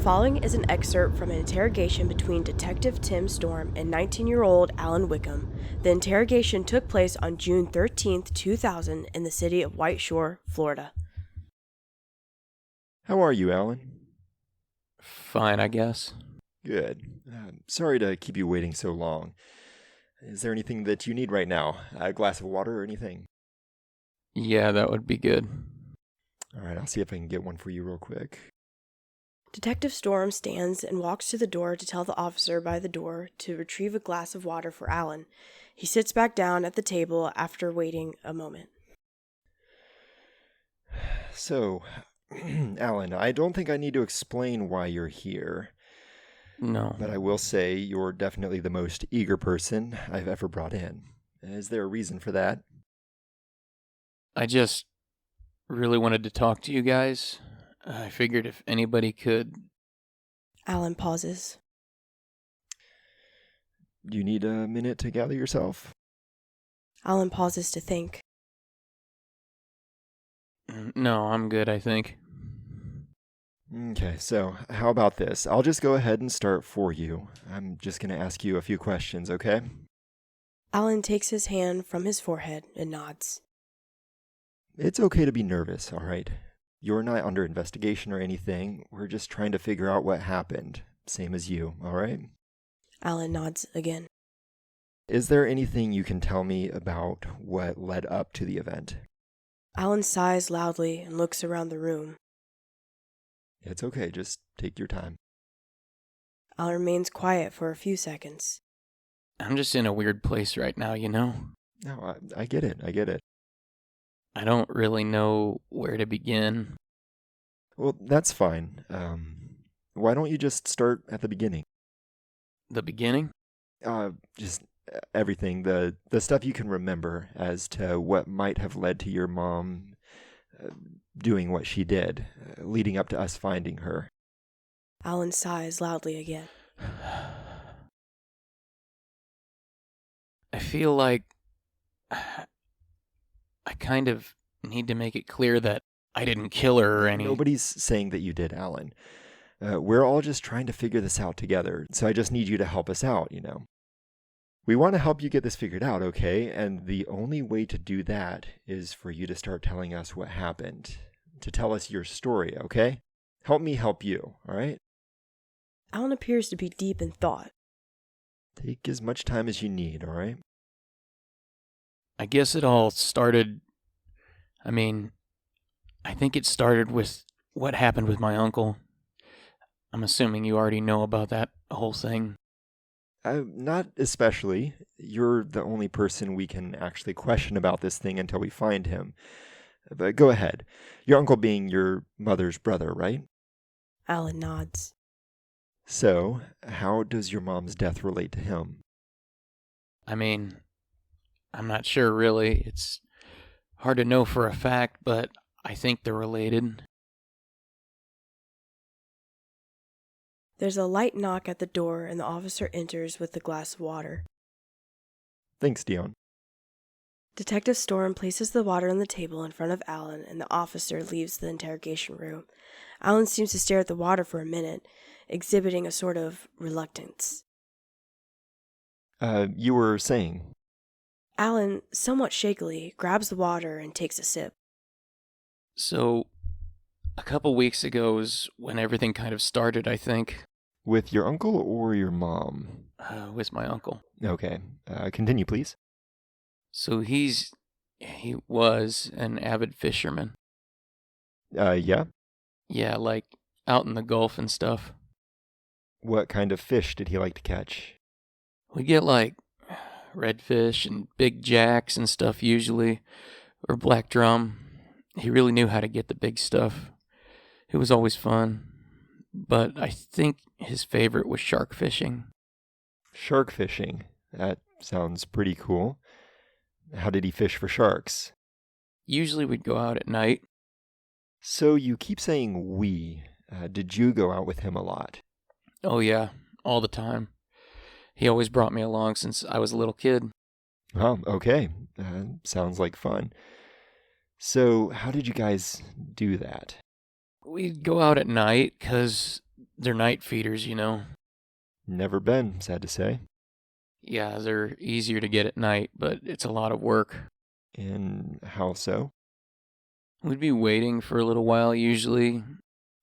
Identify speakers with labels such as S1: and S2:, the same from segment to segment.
S1: following is an excerpt from an interrogation between Detective Tim Storm and 19-year-old Alan Wickham. The interrogation took place on June 13, 2000 in the city of White Shore, Florida.
S2: How are you, Alan?
S3: Fine, I guess.
S2: Good. Sorry to keep you waiting so long. Is there anything that you need right now? A glass of water or anything?
S3: Yeah, that would be good.
S2: All right, I'll see if I can get one for you real quick.
S1: Detective Storm stands and walks to the door to tell the officer by the door to retrieve a glass of water for Alan. He sits back down at the table after waiting a moment.
S2: So, Alan, I don't think I need to explain why you're here.
S3: No.
S2: But I will say you're definitely the most eager person I've ever brought in. Is there a reason for that?
S3: I just really wanted to talk to you guys. I figured if anybody could...
S1: Alan pauses.
S2: Do you need a minute to gather yourself?
S1: Alan pauses to think.
S3: No, I'm good, I think.
S2: Okay, so how about this? I'll just go ahead and start for you. I'm just going to ask you a few questions, okay?
S1: Alan takes his hand from his forehead and nods.
S2: It's okay to be nervous, all right? You're not under investigation or anything. We're just trying to figure out what happened. Same as you, all right?
S1: Alan nods again.
S2: Is there anything you can tell me about what led up to the event?
S1: Alan sighs loudly and looks around the room.
S2: It's okay, just take your time.
S1: Alan remains quiet for a few seconds.
S3: I'm just in a weird place right now, you know?
S2: No, I get it, I get it.
S3: I don't really know where to begin.
S2: Well, that's fine. Why don't you just start at the beginning?
S3: The beginning?
S2: Just everything, the stuff you can remember as to what might have led to your mom doing what she did, leading up to us finding her.
S1: Alan sighs loudly again.
S3: I feel like I kind of need to make it clear that I didn't kill her or any...
S2: Nobody's saying that you did, Alan. We're all just trying to figure this out together, so I just need you to help us out, you know. We want to help you get this figured out, okay? And the only way to do that is for you to start telling us what happened, to tell us your story, okay? Help me help you, all right?
S1: Alan appears to be deep in thought.
S2: Take as much time as you need, all right?
S3: I guess it all started... I think it started with what happened with my uncle. I'm assuming you already know about that whole thing.
S2: Not especially. You're the only person we can actually question about this thing until we find him. But go ahead. Your uncle being your mother's brother, right?
S1: Alan nods.
S2: So, how does your mom's death relate to him?
S3: I'm not sure really. It's hard to know for a fact, but I think they're related.
S1: There's a light knock at the door and the officer enters with a glass of water.
S2: Thanks, Dion.
S1: Detective Storm places the water on the table in front of Alan and the officer leaves the interrogation room. Alan seems to stare at the water for a minute, exhibiting a sort of reluctance.
S2: You were saying?
S1: Alan, somewhat shakily, grabs the water and takes a sip.
S3: So, a couple weeks ago is when everything kind of started, I think.
S2: With your uncle or your mom?
S3: With my uncle.
S2: Okay. Continue, please.
S3: So he was an avid fisherman.
S2: Yeah?
S3: Yeah, like out in the Gulf and stuff.
S2: What kind of fish did he like to catch?
S3: We get like redfish and big jacks and stuff usually, or black drum. He really knew how to get the big stuff. It was always fun. But I think his favorite was shark fishing.
S2: Shark fishing? That sounds pretty cool. How did he fish for sharks?
S3: Usually we'd go out at night.
S2: So you keep saying we. Did you go out with him a lot?
S3: Oh yeah, all the time. He always brought me along since I was a little kid.
S2: Oh, okay. Sounds like fun. So how did you guys do that?
S3: We'd go out at night because They're night feeders, you know.
S2: Never been, sad to say.
S3: Yeah, they're easier to get at night, but it's a lot of work.
S2: And how so?
S3: We'd be waiting for a little while usually.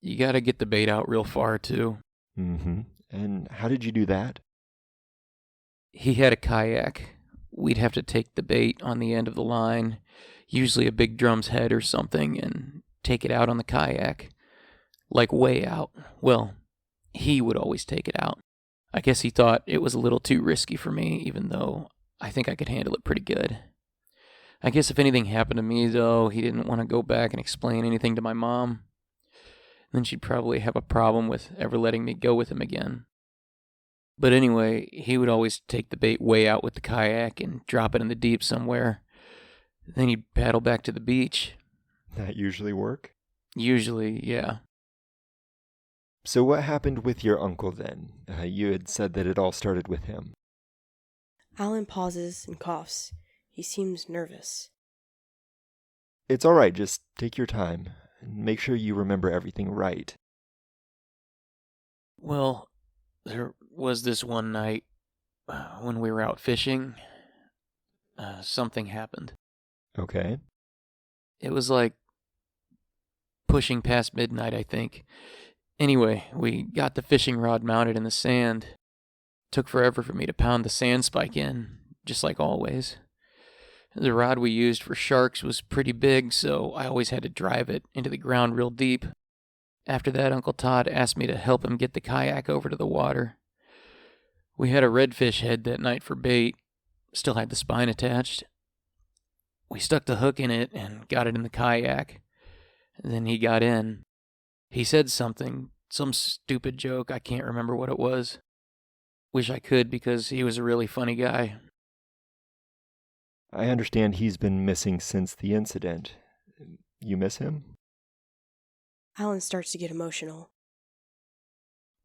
S3: You gotta get the bait out real far, too.
S2: Mm-hmm. And how did you do that?
S3: He had a kayak. We'd have to take the bait on the end of the line, usually a big drum's head or something, and take it out on the kayak. Like way out. Well, he would always take it out. I guess he thought it was a little too risky for me, even though I think I could handle it pretty good. I guess if anything happened to me, though, he didn't want to go back and explain anything to my mom. Then she'd probably have a problem with ever letting me go with him again. But anyway, he would always take the bait way out with the kayak and drop it in the deep somewhere. Then he'd paddle back to the beach.
S2: That usually work?
S3: Usually, yeah.
S2: So what happened with your uncle then? You had said that it all started with him.
S1: Alan pauses and coughs. He seems nervous.
S2: It's all right, just take your time. And make sure you remember everything right.
S3: Well, there was this one night when we were out fishing. Something happened.
S2: Okay.
S3: It was like pushing past midnight, I think. Anyway, we got the fishing rod mounted in the sand. Took forever for me to pound the sand spike in, just like always. The rod we used for sharks was pretty big, so I always had to drive it into the ground real deep. After that, Uncle Todd asked me to help him get the kayak over to the water. We had a redfish head that night for bait, still had the spine attached. We stuck the hook in it and got it in the kayak. And then he got in. He said something, some stupid joke, I can't remember what it was. Wish I could because he was a really funny guy.
S2: I understand he's been missing since the incident. You miss him?
S1: Alan starts to get emotional.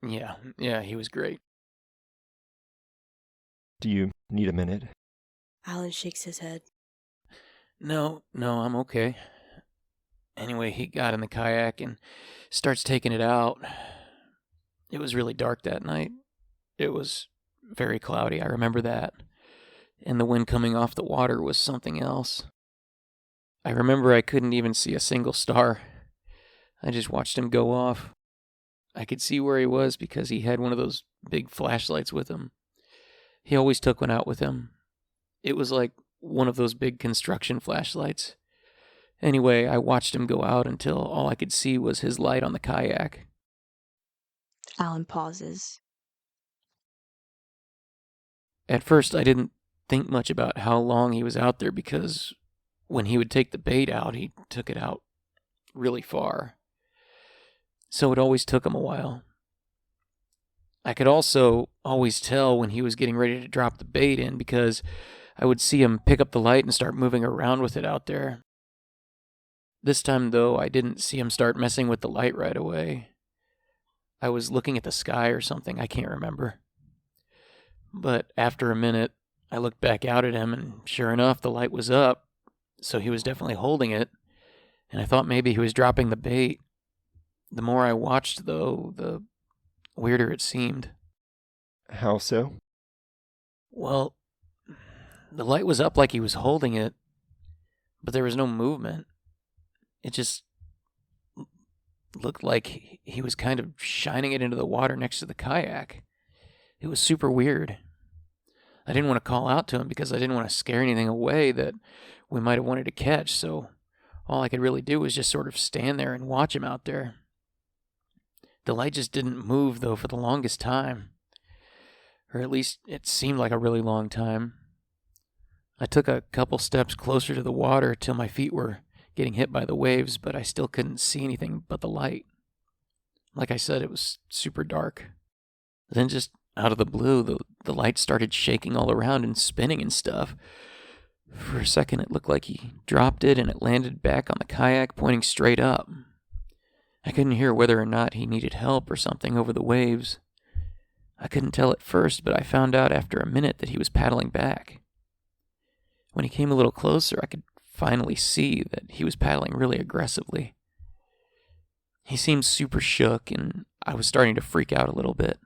S3: Yeah, he was great.
S2: Do you need a minute?
S1: Alan shakes his head.
S3: No, I'm okay. Anyway, he got in the kayak and starts taking it out. It was really dark that night. It was very cloudy, I remember that. And the wind coming off the water was something else. I remember I couldn't even see a single star. I just watched him go off. I could see where he was because he had one of those big flashlights with him. He always took one out with him. It was like one of those big construction flashlights. Anyway, I watched him go out until all I could see was his light on the kayak.
S4: Alan pauses.
S3: At first, I didn't think much about how long he was out there because when he would take the bait out, he took it out really far. So it always took him a while. I could also always tell when he was getting ready to drop the bait in because I would see him pick up the light and start moving around with it out there. This time, though, I didn't see him start messing with the light right away. I was looking at the sky or something, I can't remember. But after a minute, I looked back out at him, and sure enough, the light was up, so he was definitely holding it, and I thought maybe he was dropping the bait. The more I watched, though, the weirder it seemed.
S2: How so?
S3: Well, the light was up like he was holding it, but there was no movement. It just looked like he was kind of shining it into the water next to the kayak. It was super weird. I didn't want to call out to him because I didn't want to scare anything away that we might have wanted to catch, so all I could really do was just sort of stand there and watch him out there. The light just didn't move, though, for the longest time. Or at least it seemed like a really long time. I took a couple steps closer to the water till my feet were getting hit by the waves, but I still couldn't see anything but the light. Like I said, it was super dark. Then just out of the blue, the light started shaking all around and spinning and stuff. For a second, it looked like he dropped it and it landed back on the kayak, pointing straight up. I couldn't hear whether or not he needed help or something over the waves. I couldn't tell at first, but I found out after a minute that he was paddling back. When he came a little closer, I could finally see that he was paddling really aggressively. He seemed super shook, and I was starting to freak out a little bit.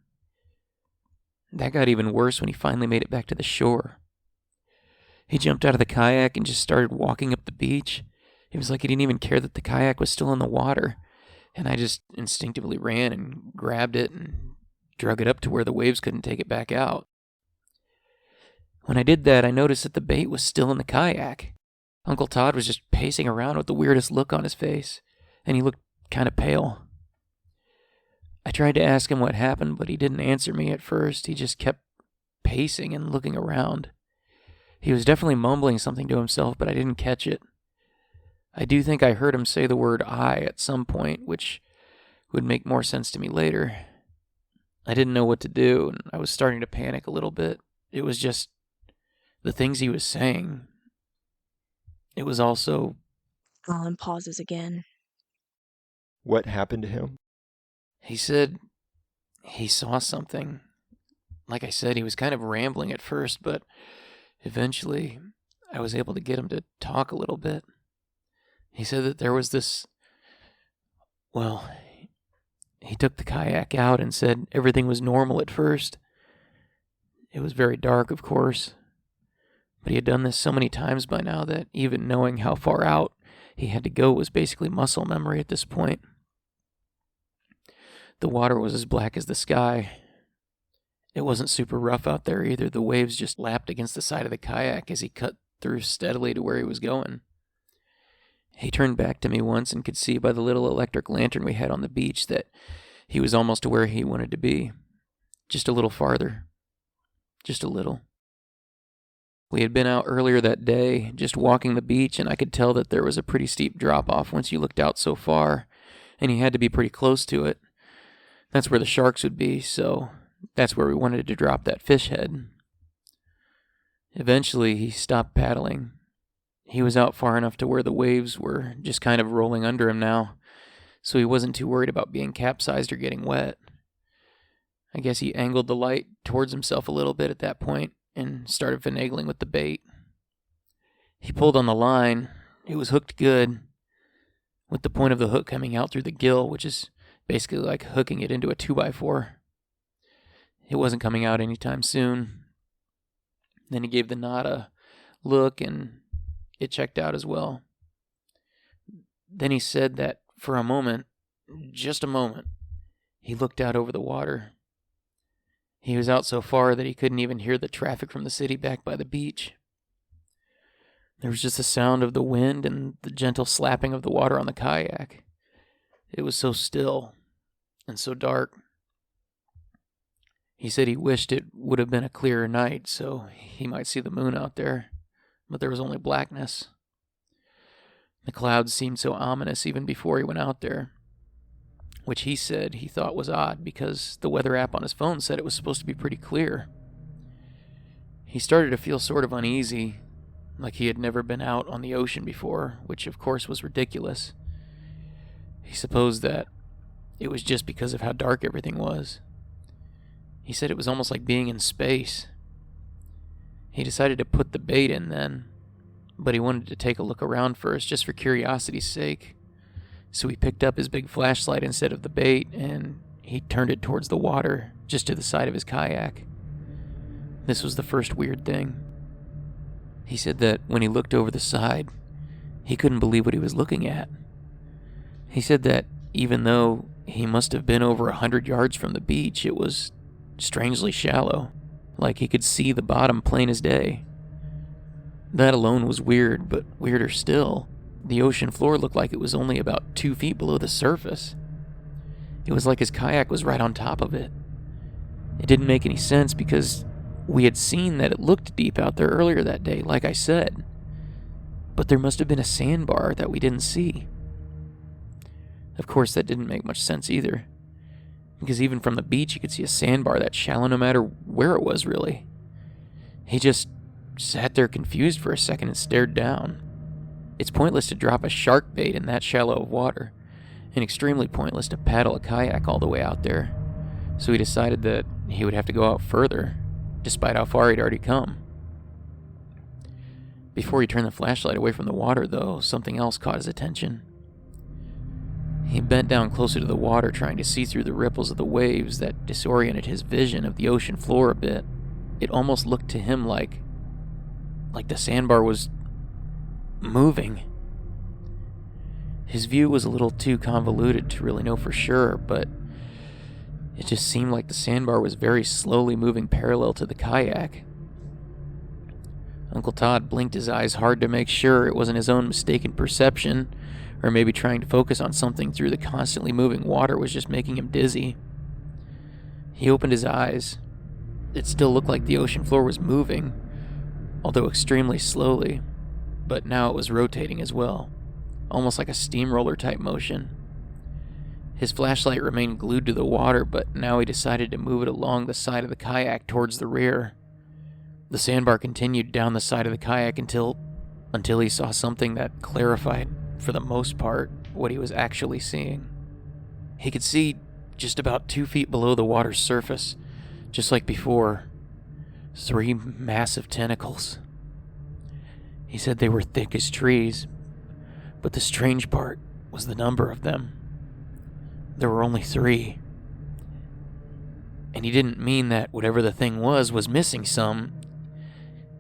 S3: That got even worse when he finally made it back to the shore. He jumped out of the kayak and just started walking up the beach. It was like he didn't even care that the kayak was still in the water, and I just instinctively ran and grabbed it and drug it up to where the waves couldn't take it back out. When I did that, I noticed that the bait was still in the kayak. Uncle Todd was just pacing around with the weirdest look on his face, and he looked kind of pale. I tried to ask him what happened, but he didn't answer me at first. He just kept pacing and looking around. He was definitely mumbling something to himself, but I didn't catch it. I do think I heard him say the word "I" at some point, which would make more sense to me later. I didn't know what to do, and I was starting to panic a little bit. It was just the things he was saying. It was also...
S4: Alan pauses again.
S2: What happened to him?
S3: He said he saw something. Like I said, he was kind of rambling at first, but eventually I was able to get him to talk a little bit. He said that there was this... Well, he took the kayak out and said everything was normal at first. It was very dark, of course. But he had done this so many times by now that even knowing how far out he had to go was basically muscle memory at this point. The water was as black as the sky. It wasn't super rough out there either. The waves just lapped against the side of the kayak as he cut through steadily to where he was going. He turned back to me once and could see by the little electric lantern we had on the beach that he was almost to where he wanted to be. Just a little farther. Just a little. We had been out earlier that day, just walking the beach, and I could tell that there was a pretty steep drop-off once you looked out so far, and he had to be pretty close to it. That's where the sharks would be, so that's where we wanted to drop that fish head. Eventually, he stopped paddling. He was out far enough to where the waves were just kind of rolling under him now, so he wasn't too worried about being capsized or getting wet. I guess he angled the light towards himself a little bit at that point and started finagling with the bait. He pulled on the line. It was hooked good, with the point of the hook coming out through the gill, which is basically like hooking it into a 2x4. It wasn't coming out anytime soon. Then he gave the knot a look, and it checked out as well. Then he said that for a moment, just a moment, he looked out over the water. He was out so far that he couldn't even hear the traffic from the city back by the beach. There was just the sound of the wind and the gentle slapping of the water on the kayak. It was so still and so dark. He said he wished it would have been a clearer night so he might see the moon out there, but there was only blackness. The clouds seemed so ominous even before he went out there, which he said he thought was odd because the weather app on his phone said it was supposed to be pretty clear. He started to feel sort of uneasy, like he had never been out on the ocean before, which of course was ridiculous. He supposed that it was just because of how dark everything was. He said it was almost like being in space. He decided to put the bait in then, but he wanted to take a look around first just for curiosity's sake. So he picked up his big flashlight instead of the bait, and he turned it towards the water, just to the side of his kayak. This was the first weird thing. He said that when he looked over the side, he couldn't believe what he was looking at. He said that even though he must have been over 100 yards from the beach, it was strangely shallow, like he could see the bottom plain as day. That alone was weird, but weirder still, the ocean floor looked like it was only about 2 feet below the surface. It was like his kayak was right on top of it. It didn't make any sense because we had seen that it looked deep out there earlier that day, like I said. But there must have been a sandbar that we didn't see. Of course, that didn't make much sense either, because even from the beach you could see a sandbar that shallow no matter where it was, really. He just sat there confused for a second and stared down. It's pointless to drop a shark bait in that shallow of water, and extremely pointless to paddle a kayak all the way out there, so he decided that he would have to go out further, despite how far he'd already come. Before he turned the flashlight away from the water, though, something else caught his attention. He bent down closer to the water, trying to see through the ripples of the waves that disoriented his vision of the ocean floor a bit. It almost looked to him like the sandbar was moving. His view was a little too convoluted to really know for sure, but it just seemed like the sandbar was very slowly moving parallel to the kayak. Uncle Todd blinked his eyes hard to make sure it wasn't his own mistaken perception, or maybe trying to focus on something through the constantly moving water was just making him dizzy. He opened his eyes. It still looked like the ocean floor was moving, although extremely slowly, but now it was rotating as well, almost like a steamroller type motion. His flashlight remained glued to the water, but now he decided to move it along the side of the kayak towards the rear. The sandbar continued down the side of the kayak until he saw something that clarified, for the most part, what he was actually seeing. He could see just about 2 feet below the water's surface, just like before, 3 massive tentacles. He said they were thick as trees, but the strange part was the number of them. There were only 3. And he didn't mean that whatever the thing was missing some.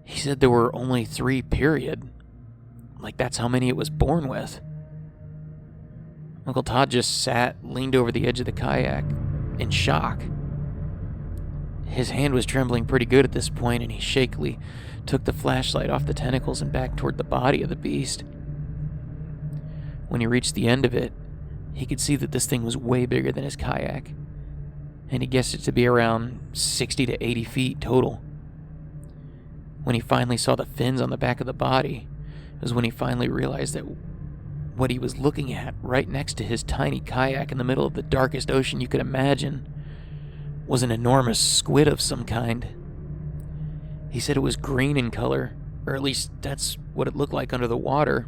S3: He said there were only 3, period. Like that's how many it was born with. Uncle Todd just leaned over the edge of the kayak, in shock. His hand was trembling pretty good at this point, and he shakily took the flashlight off the tentacles and back toward the body of the beast. When he reached the end of it, he could see that this thing was way bigger than his kayak, and he guessed it to be around 60 to 80 feet total. When he finally saw the fins on the back of the body, it was when he finally realized that what he was looking at right next to his tiny kayak in the middle of the darkest ocean you could imagine was an enormous squid of some kind. He said it was green in color, or at least that's what it looked like under the water,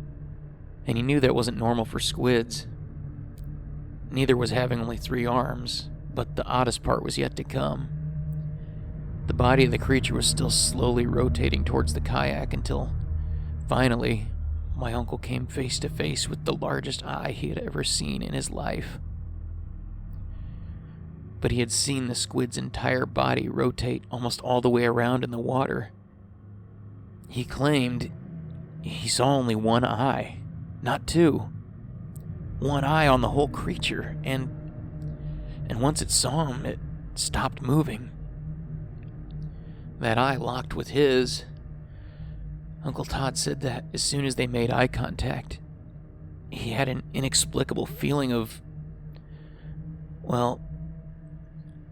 S3: and he knew that wasn't normal for squids. Neither was having only 3 arms, but the oddest part was yet to come. The body of the creature was still slowly rotating towards the kayak until, finally, my uncle came face to face with the largest eye he had ever seen in his life. But he had seen the squid's entire body rotate almost all the way around in the water. He claimed he saw only 1 eye, not 2. 1 eye on the whole creature, and once it saw him, it stopped moving. That eye locked with his. Uncle Todd said that as soon as they made eye contact, he had an inexplicable feeling of, well,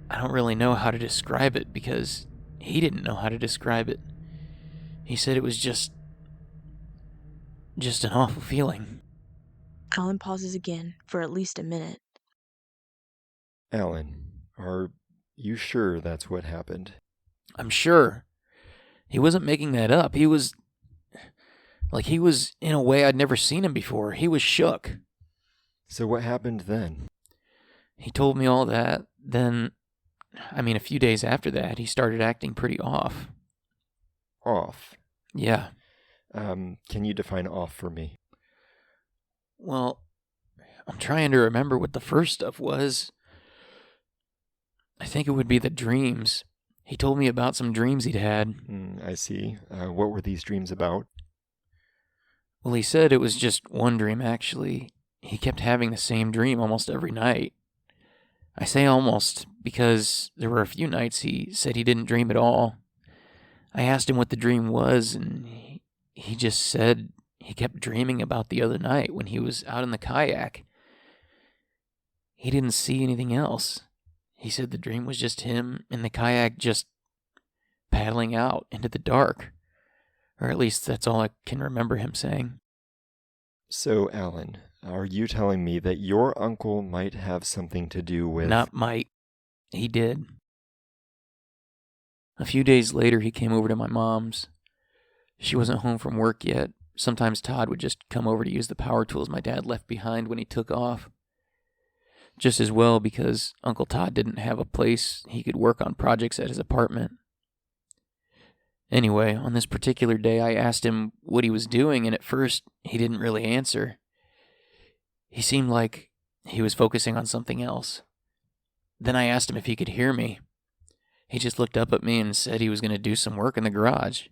S3: I don't really know how to describe it because he didn't know how to describe it. He said it was just an awful feeling.
S4: Alan pauses again for at least a minute.
S2: Alan, are you sure that's what happened?
S3: I'm sure. He wasn't making that up. He was in a way I'd never seen him before. He was shook.
S2: So what happened then?
S3: He told me all that. Then, a few days after that, he started acting pretty off.
S2: Off?
S3: Yeah.
S2: Can you define off for me?
S3: Well, I'm trying to remember what the first stuff was. I think it would be the dreams. He told me about some dreams he'd had.
S2: I see. What were these dreams about?
S3: Well, he said it was just one dream, actually. He kept having the same dream almost every night. I say almost because there were a few nights he said he didn't dream at all. I asked him what the dream was, and he just said he kept dreaming about the other night when he was out in the kayak. He didn't see anything else. He said the dream was just him in the kayak just paddling out into the dark. Or at least that's all I can remember him saying.
S2: So, Alan, are you telling me that your uncle might have something to do with...
S3: Not might. He did. A few days later, he came over to my mom's. She wasn't home from work yet. Sometimes Todd would just come over to use the power tools my dad left behind when he took off. Just as well because Uncle Todd didn't have a place he could work on projects at his apartment. Anyway, on this particular day, I asked him what he was doing, and at first, he didn't really answer. He seemed like He was focusing on something else. Then I asked him if he could hear me. He just looked up at me and said he was going to do some work in the garage.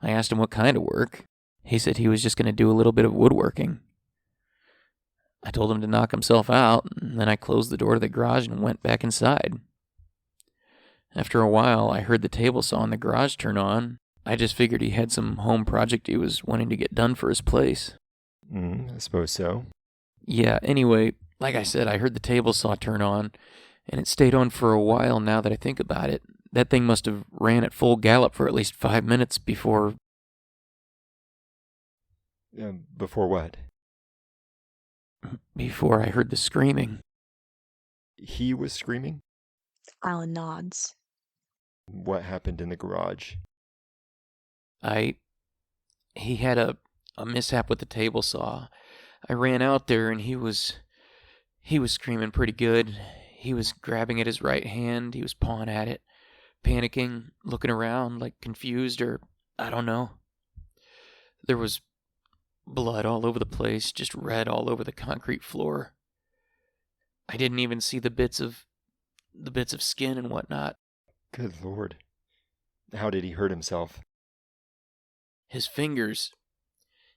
S3: I asked him what kind of work. He said he was just going to do a little bit of woodworking. I told him to knock himself out, and then I closed the door to the garage and went back inside. After a while, I heard the table saw in the garage turn on. I just figured he had some home project he was wanting to get done for his place.
S2: I suppose so.
S3: Yeah, anyway, like I said, I heard the table saw turn on, and it stayed on for a while now that I think about it. That thing must have ran at full gallop for at least 5 minutes before...
S2: Before what?
S3: Before I heard the screaming.
S2: He was screaming?
S4: Alan nods.
S2: What happened in the garage?
S3: He had a mishap with the table saw. I ran out there and he was screaming pretty good. He was grabbing at his right hand. He was pawing at it, panicking, looking around like confused or I don't know. There was blood all over the place, just red all over the concrete floor. I didn't even see the bits of skin and whatnot.
S2: Good Lord. How did he hurt himself?
S3: His fingers,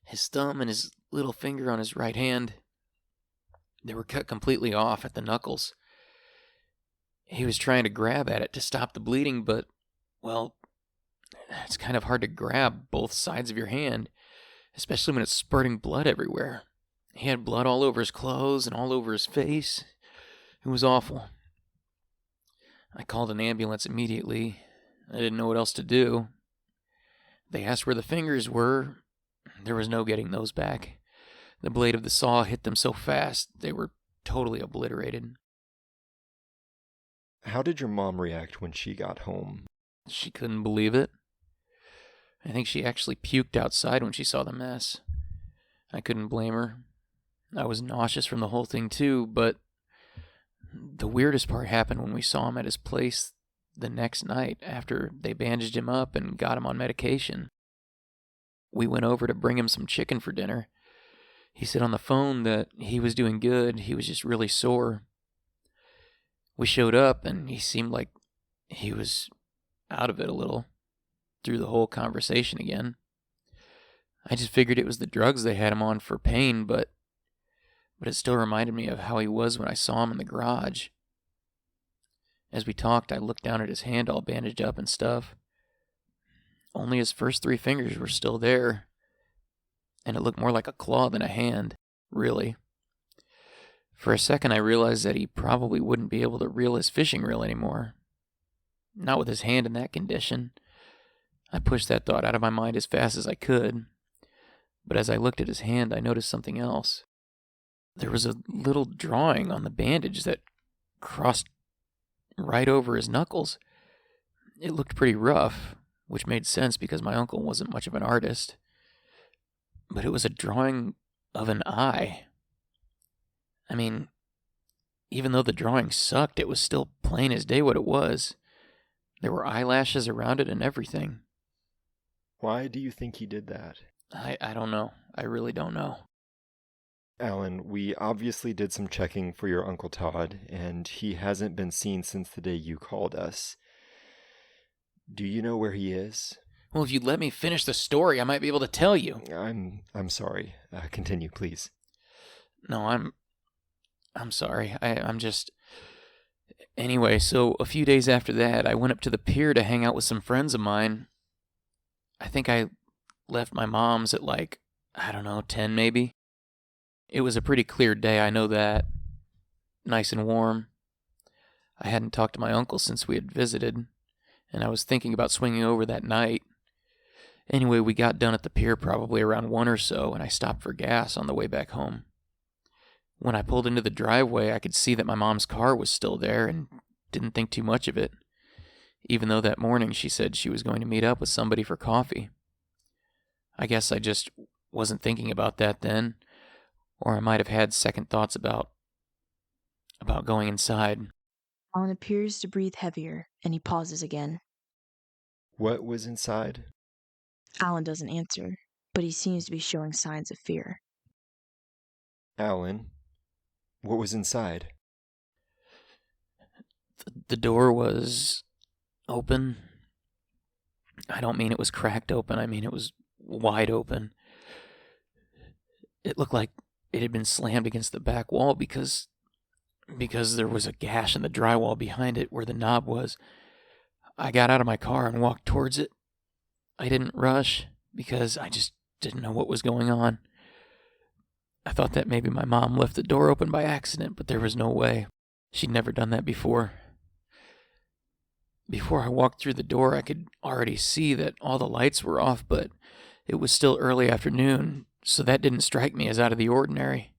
S3: his thumb and his little finger on his right hand, they were cut completely off at the knuckles. He was trying to grab at it to stop the bleeding, but, well, it's kind of hard to grab both sides of your hand, especially when it's spurting blood everywhere. He had blood all over his clothes and all over his face. It was awful. I called an ambulance immediately. I didn't know what else to do. They asked where the fingers were. There was no getting those back. The blade of the saw hit them so fast, they were totally obliterated.
S2: How did your mom react when she got home?
S3: She couldn't believe it. I think she actually puked outside when she saw the mess. I couldn't blame her. I was nauseous from the whole thing too, but the weirdest part happened when we saw him at his place the next night after they bandaged him up and got him on medication. We went over to bring him some chicken for dinner. He said on the phone that he was doing good, he was just really sore. We showed up and he seemed like he was out of it a little through the whole conversation again. I just figured it was the drugs they had him on for pain, but it still reminded me of how he was when I saw him in the garage. As we talked, I looked down at his hand all bandaged up and stuff. Only his first 3 fingers were still there, and it looked more like a claw than a hand, really. For a second, I realized that he probably wouldn't be able to reel his fishing reel anymore. Not with his hand in that condition. I pushed that thought out of my mind as fast as I could. But as I looked at his hand, I noticed something else. There was a little drawing on the bandage that crossed right over his knuckles. It looked pretty rough, which made sense because my uncle wasn't much of an artist. But it was a drawing of an eye. I mean, even though the drawing sucked, it was still plain as day what it was. There were eyelashes around it and everything.
S2: Why do you think he did that?
S3: I don't know. I really don't know.
S2: Alan, we obviously did some checking for your Uncle Todd, and he hasn't been seen since the day you called us. Do you know where he is?
S3: Well, if you'd let me finish the story, I might be able to tell you.
S2: I'm sorry. Continue, please.
S3: No, I'm sorry. I'm just... Anyway, so a few days after that, I went up to the pier to hang out with some friends of mine. I think I left my mom's at 10 maybe. It was a pretty clear day, I know that. Nice and warm. I hadn't talked to my uncle since we had visited, and I was thinking about swinging over that night. Anyway, we got done at the pier probably around 1 or so, and I stopped for gas on the way back home. When I pulled into the driveway, I could see that my mom's car was still there and didn't think too much of it, even though that morning she said she was going to meet up with somebody for coffee. I guess I just wasn't thinking about that then, or I might have had second thoughts about going inside.
S4: Alan appears to breathe heavier, and he pauses again.
S2: What was inside?
S4: Alan doesn't answer, but he seems to be showing signs of fear.
S2: Alan, What was inside?
S3: The door was open. I don't mean it was cracked open. I mean it was wide open. It looked like it had been slammed against the back wall because there was a gash in the drywall behind it where the knob was. I got out of my car and walked towards it. I didn't rush because I just didn't know what was going on. I thought that maybe my mom left the door open by accident, but there was no way. She'd never done that before. Before I walked through the door, I could already see that all the lights were off, but it was still early afternoon, so that didn't strike me as out of the ordinary.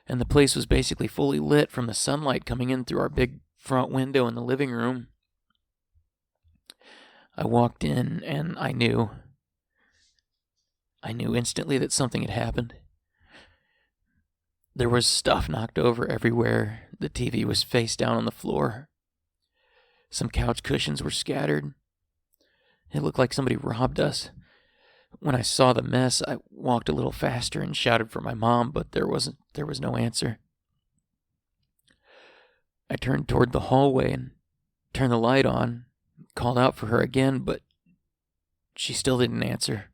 S3: And the place was basically fully lit from the sunlight coming in through our big front window in the living room. I walked in and I knew instantly that something had happened. There was stuff knocked over everywhere. The TV was face down on the floor. Some couch cushions were scattered. It looked like somebody robbed us. When I saw the mess, I walked a little faster and shouted for my mom, but there was no answer. I turned toward the hallway and turned the light on, called out for her again, but she still didn't answer.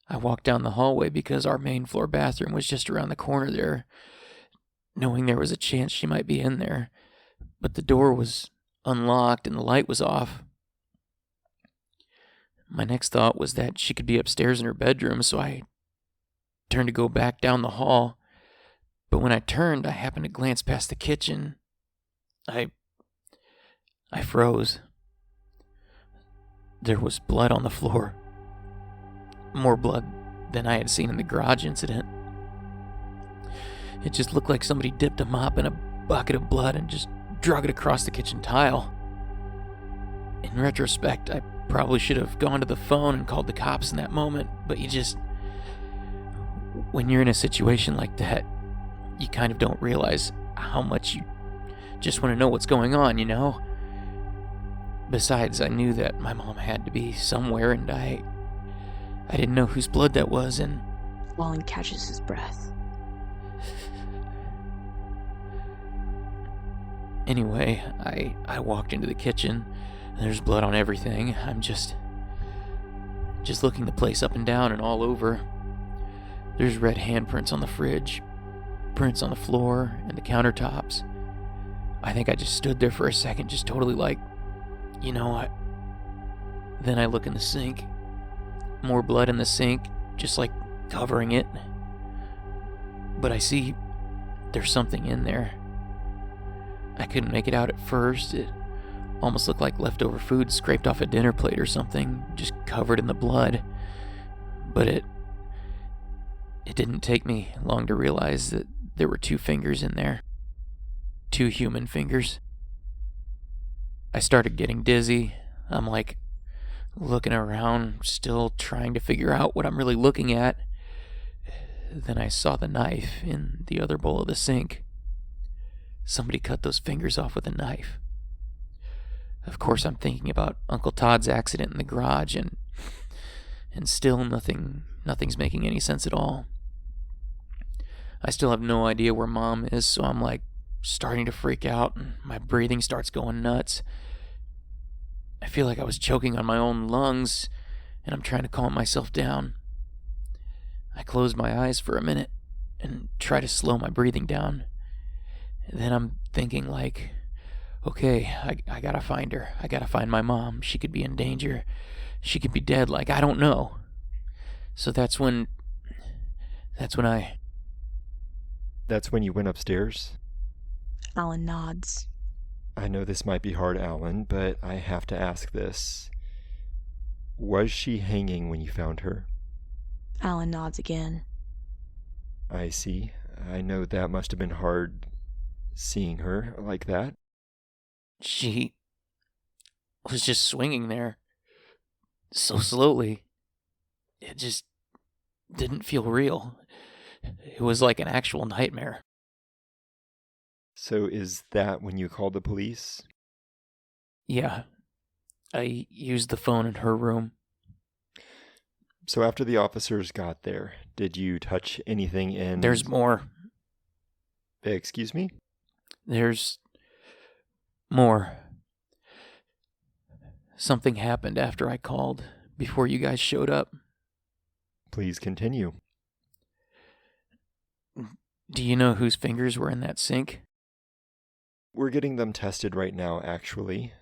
S3: I walked down the hallway because our main floor bathroom was just around the corner there, knowing there was a chance she might be in there, but the door was unlocked and the light was off. My next thought was that she could be upstairs in her bedroom, so I turned to go back down the hall, but when I turned, I happened to glance past the kitchen. I froze. There was blood on the floor. More blood than I had seen in the garage incident. It just looked like somebody dipped a mop in a bucket of blood and just drug it across the kitchen tile. In retrospect, I probably should have gone to the phone and called the cops in that moment, but when you're in a situation like that, you kind of don't realize how much you just want to know what's going on, you know? Besides, I knew that my mom had to be somewhere, and I didn't know whose blood that was, and...
S4: Wallen catches his breath.
S3: Anyway, I walked into the kitchen, and there's blood on everything. I'm just looking the place up and down and all over. There's red handprints on the fridge, prints on the floor and the countertops. I think I just stood there for a second, just totally like, Then I look in the sink. More blood in the sink, just like covering it. But I see there's something in there. I couldn't make it out at first. It almost looked like leftover food scraped off a dinner plate or something, just covered in the blood. But it didn't take me long to realize that there were 2 fingers in there. 2 human fingers. I started getting dizzy. I'm like looking around, still trying to figure out what I'm really looking at. Then I saw the knife in the other bowl of the sink. Somebody cut those fingers off with a knife. Of course, I'm thinking about Uncle Todd's accident in the garage, and still nothing's making any sense at all. I still have no idea where Mom is, so I'm like starting to freak out, and my breathing starts going nuts. I feel like I was choking on my own lungs, and I'm trying to calm myself down. I close my eyes for a minute and try to slow my breathing down. And then I'm thinking like, okay, I gotta find her. I gotta find my mom. She could be in danger. She could be dead. Like, I don't know. So that's when
S2: That's when you went upstairs?
S4: Alan nods.
S2: I know this might be hard, Alan, but I have to ask this. Was she hanging when you found her?
S4: Alan nods again.
S2: I see. I know that must have been hard seeing her like that.
S3: She was just swinging there so slowly. It just didn't feel real. It was like an actual nightmare.
S2: So is that when you called the police?
S3: Yeah. I used the phone in her room.
S2: So after the officers got there, did you touch anything in...
S3: There's more.
S2: Excuse me?
S3: There's more. Something happened after I called, before you guys showed up.
S2: Please continue.
S3: Do you know whose fingers were in that sink?
S2: We're getting them tested right now, actually.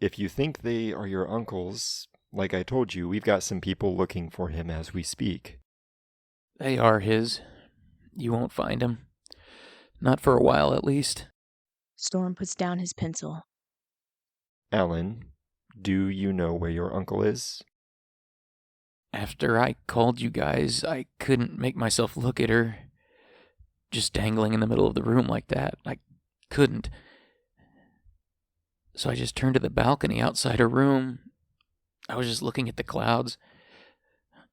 S2: If you think they are your uncle's, like I told you, we've got some people looking for him as we speak.
S3: They are his. You won't find him. Not for a while, at least.
S4: Storm puts down his pencil.
S2: Alan, do you know where your uncle is?
S3: After I called you guys, I couldn't make myself look at her. Just dangling in the middle of the room like that. I couldn't. So I just turned to the balcony outside her room. I was just looking at the clouds.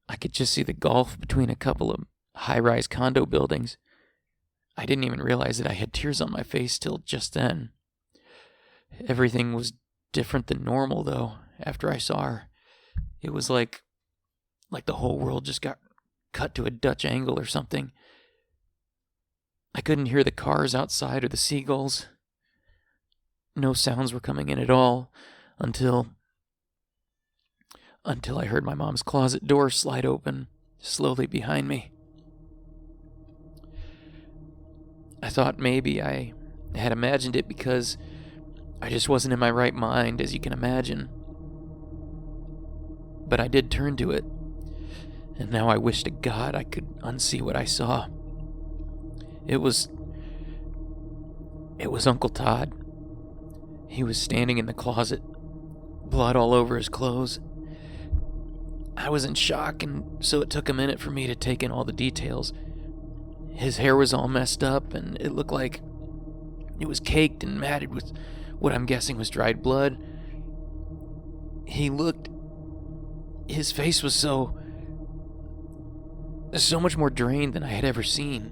S3: I could just see the gulf between a couple of high-rise condo buildings. I didn't even realize that I had tears on my face till just then. Everything was different than normal, though, after I saw her. It was like the whole world just got cut to a Dutch angle or something. I couldn't hear the cars outside or the seagulls. No sounds were coming in at all until I heard my mom's closet door slide open slowly behind me. I thought maybe I had imagined it because I just wasn't in my right mind, as you can imagine. But I did turn to it, and now I wish to God I could unsee what I saw. It was Uncle Todd. He was standing in the closet, blood all over his clothes. I was in shock, and so it took a minute for me to take in all the details. His hair was all messed up, and it looked like it was caked and matted with what I'm guessing was dried blood. His face was so much more drained than I had ever seen.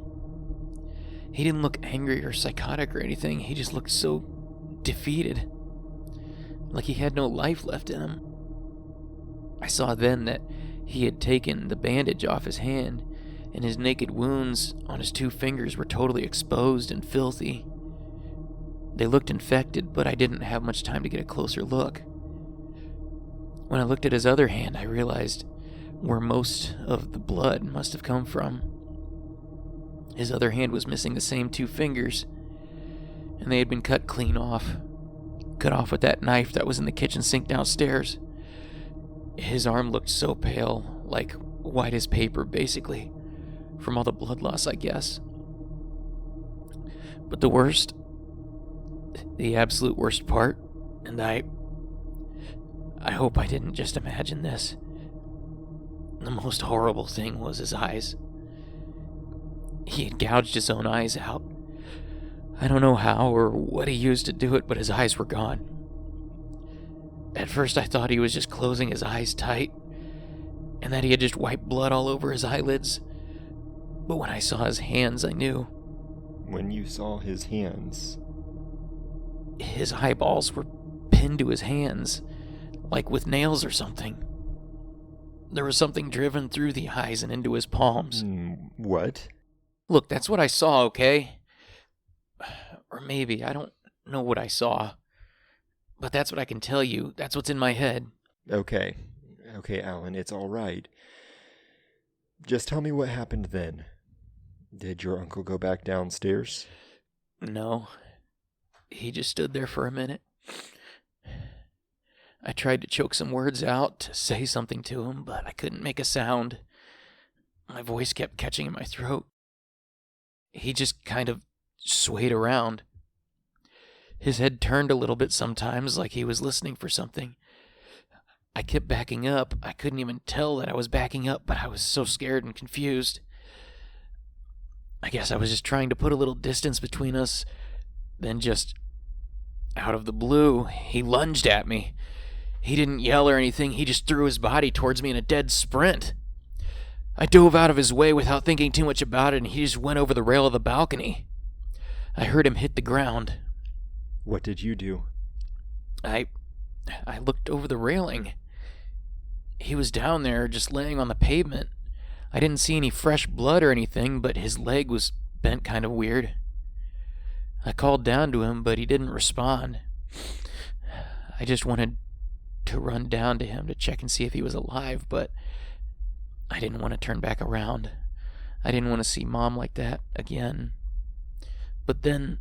S3: He didn't look angry or psychotic or anything. He just looked so defeated, like he had no life left in him. I saw then that he had taken the bandage off his hand, and his naked wounds on his 2 fingers were totally exposed and filthy. They looked infected, but I didn't have much time to get a closer look. When I looked at his other hand, I realized where most of the blood must have come from. His other hand was missing the same 2 fingers, and they had been cut clean off. Cut off with that knife that was in the kitchen sink downstairs. His arm looked so pale, like white as paper, basically, from all the blood loss, I guess. But the absolute worst part, and I hope I didn't just imagine this, the most horrible thing was his eyes. He had gouged his own eyes out. I don't know how or what he used to do it, but his eyes were gone. At first I thought he was just closing his eyes tight, and that he had just wiped blood all over his eyelids. But when I saw his hands, I knew.
S2: When you saw his hands?
S3: His eyeballs were pinned to his hands, like with nails or something. There was something driven through the eyes and into his palms.
S2: What?
S3: Look, that's what I saw, okay? Or maybe, I don't know what I saw. But that's what I can tell you. That's what's in my head.
S2: Okay, Alan, it's all right. Just tell me what happened then. Did your uncle go back downstairs?
S3: No. He just stood there for a minute. I tried to choke some words out to say something to him, but I couldn't make a sound. My voice kept catching in my throat. He just kind of swayed around. His head turned a little bit sometimes, like he was listening for something. I kept backing up. I couldn't even tell that I was backing up, but I was so scared and confused. I guess I was just trying to put a little distance between us. Then just out of the blue, he lunged at me. He didn't yell or anything. He just threw his body towards me in a dead sprint. I dove out of his way without thinking too much about it, and he just went over the rail of the balcony. I heard him hit the ground.
S2: What did you do?
S3: I looked over the railing. He was down there, just laying on the pavement. I didn't see any fresh blood or anything, but his leg was bent kind of weird. I called down to him, but he didn't respond. I just wanted to run down to him to check and see if he was alive, but I didn't want to turn back around. I didn't want to see Mom like that again. But then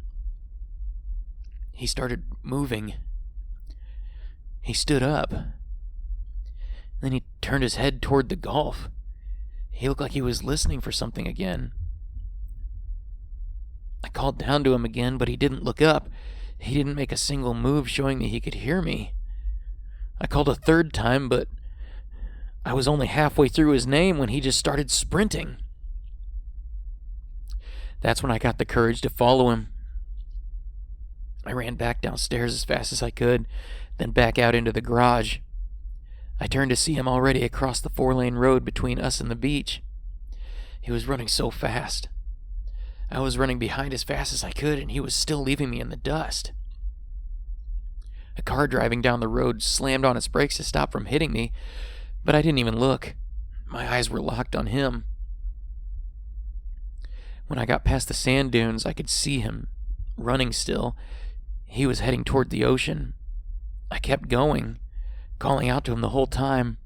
S3: he started moving. He stood up. Then he turned his head toward the Gulf. He looked like he was listening for something again. I called down to him again, but he didn't look up. He didn't make a single move showing me he could hear me. I called a third time, but I was only halfway through his name when he just started sprinting. That's when I got the courage to follow him. I ran back downstairs as fast as I could, then back out into the garage. I turned to see him already across the 4-lane road between us and the beach. He was running so fast. I was running behind as fast as I could, and he was still leaving me in the dust. A car driving down the road slammed on its brakes to stop from hitting me, but I didn't even look. My eyes were locked on him. When I got past the sand dunes, I could see him, running still. He was heading toward the ocean. I kept going, calling out to him the whole time.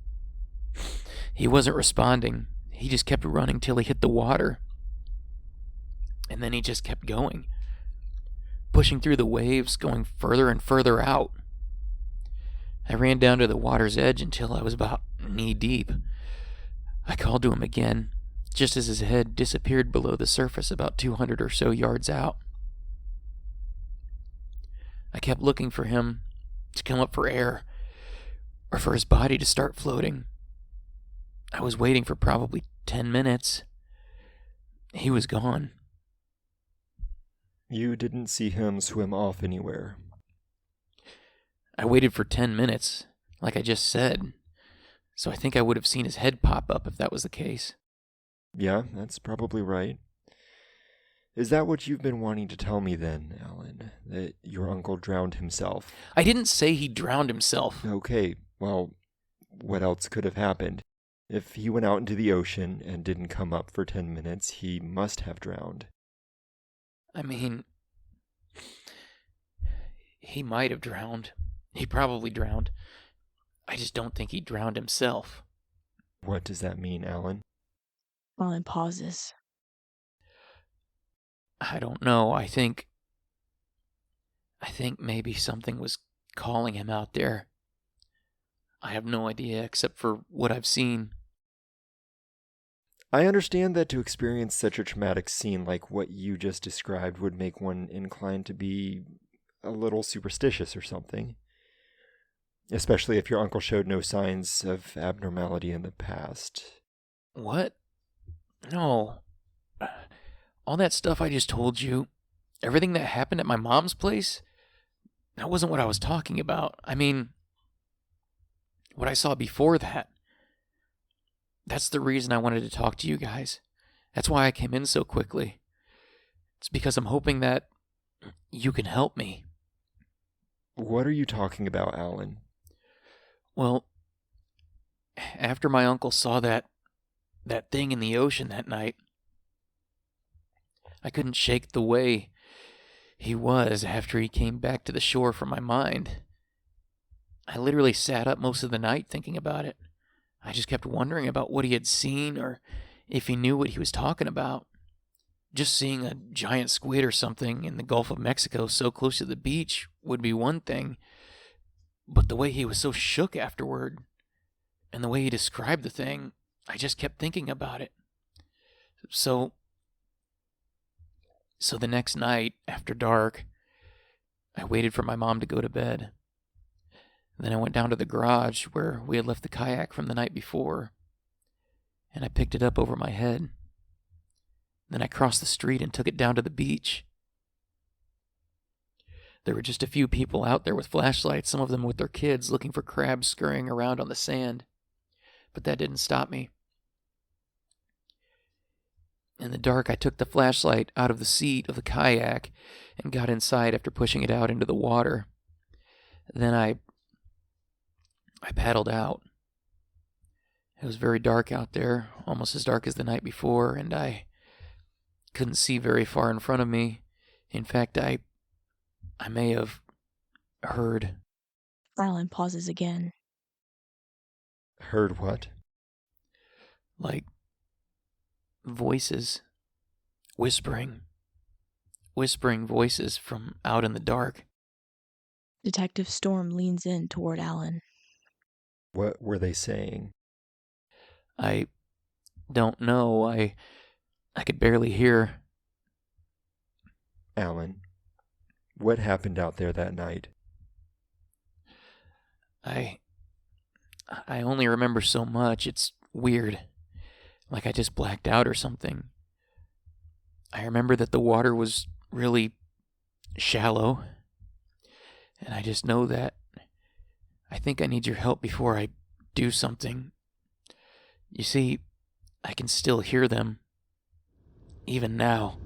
S3: He wasn't responding. He just kept running till he hit the water. And then he just kept going, pushing through the waves, going further and further out. I ran down to the water's edge until I was about knee-deep. I called to him again, just as his head disappeared below the surface about 200 or so yards out. I kept looking for him to come up for air, or for his body to start floating. I was waiting for probably 10 minutes. He was gone.
S2: You didn't see him swim off anywhere.
S3: I waited for 10 minutes, like I just said, so I think I would have seen his head pop up if that was the case.
S2: Yeah, that's probably right. Is that what you've been wanting to tell me then, Alan? That your uncle drowned himself?
S3: I didn't say he drowned himself.
S2: Okay, well, what else could have happened? If he went out into the ocean and didn't come up for 10 minutes, he must have drowned.
S3: I mean, he might have drowned. He probably drowned. I just don't think he drowned himself.
S2: What does that mean, Alan?
S4: Alan pauses.
S3: I don't know. I think maybe something was calling him out there. I have no idea except for what I've seen.
S2: I understand that to experience such a traumatic scene like what you just described would make one inclined to be a little superstitious or something. Especially if your uncle showed no signs of abnormality in the past.
S3: What? No. All that stuff I just told you, everything that happened at my mom's place, that wasn't what I was talking about. I mean, what I saw before that. That's the reason I wanted to talk to you guys. That's why I came in so quickly. It's because I'm hoping that you can help me.
S2: What are you talking about, Alan?
S3: Well, after my uncle saw that thing in the ocean that night, I couldn't shake the way he was after he came back to the shore from my mind. I literally sat up most of the night thinking about it. I just kept wondering about what he had seen or if he knew what he was talking about. Just seeing a giant squid or something in the Gulf of Mexico so close to the beach would be one thing, but the way he was so shook afterward and the way he described the thing, I just kept thinking about it. So the next night, after dark, I waited for my mom to go to bed. Then I went down to the garage where we had left the kayak from the night before, and I picked it up over my head. Then I crossed the street and took it down to the beach. There were just a few people out there with flashlights, some of them with their kids, looking for crabs scurrying around on the sand. But that didn't stop me. In the dark, I took the flashlight out of the seat of the kayak and got inside after pushing it out into the water. Then I paddled out. It was very dark out there, almost as dark as the night before, and I couldn't see very far in front of me. In fact, I may have heard.
S4: Alan pauses again.
S2: Heard what?
S3: Like voices, whispering voices from out in the dark.
S4: Detective Storm leans in toward Alan.
S2: What were they saying?
S3: I don't know. I could barely hear.
S2: Alan, what happened out there that night?
S3: I only remember so much. It's weird. Like I just blacked out or something. I remember that the water was really shallow. And I just know that I think I need your help before I do something. You see, I can still hear them. Even now.